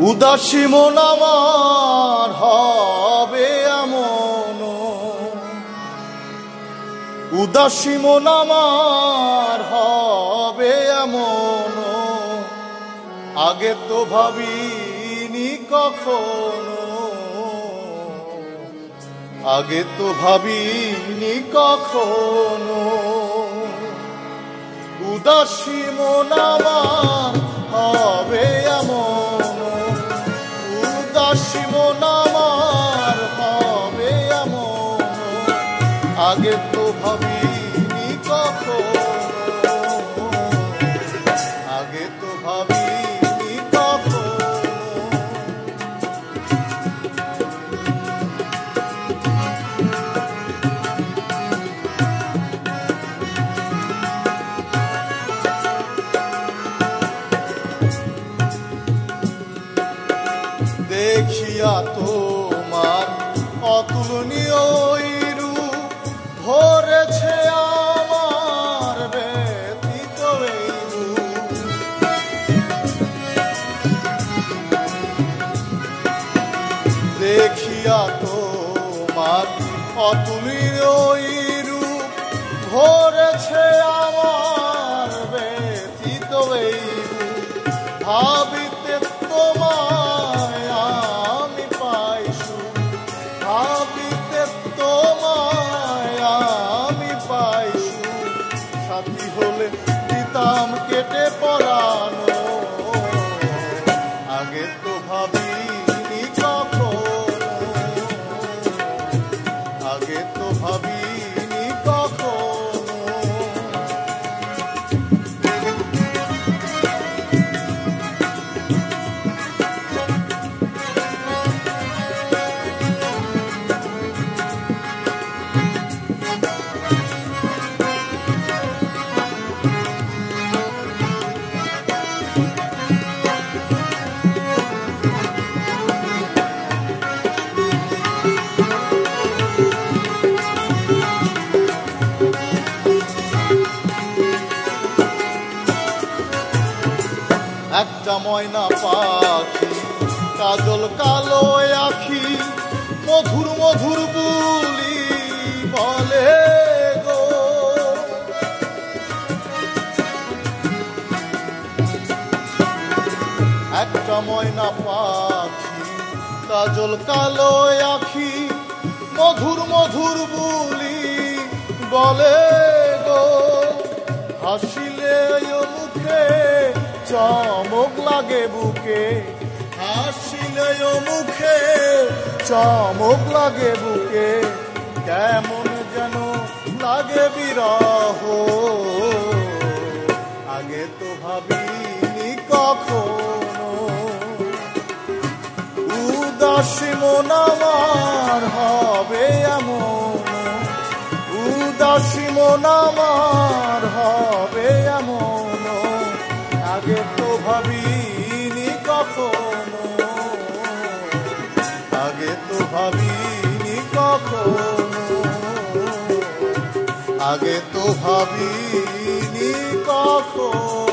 উদাসী মন আমার হবে এমন, উদাসী মন আমার হবে এমন, আগে তো ভাবিনি কখনো, আগে তো ভাবিনি কখনো। উদাসী মন আমার হবে এমন, উদাসী মন আমার হবে এমন, আগে তো ভাবিনি কখনো, আগে তো ভাবিনি কখনো। দেখিয়া তোমার অতুলনীয় রূপ ভরেছে আমার ব্যথিত এই রূপ। দেখিয়া তোমার অতুলনীয় রূপ ভরেছে আমার ব্যথিত এই রূপ। ভাবিতে তোমায় আমি পাইছু, ভাবিতে তোমায় আমি পাইছু, সাথী হলে দিতাম কেটে পরানো, আগে তো ভাবিনি কখনো, আগে তো ভাবিনি কখনো। একটা ময়না পাখি কাজল কালো আখি মধুর মধুর বুলি বলে গো। একটা ময়না পাখি কাজল কালো আখি মধুর মধুর বুলি বলে গো। হাসিলে মুখে চমক লাগে বুকে, হাসিলে মুখে চমক লাগে বুকে, কেমন যেন লাগে বিরহ, আগে তো ভাবিনি কখনো। উদাসী মন আমার হবে এমন, উদাসী মন আমার হবে এমন, আগে তো ভাবিনি কখনো, আগে তো ভাবিনি কখনো, আগে তো ভাবিনি কখনো।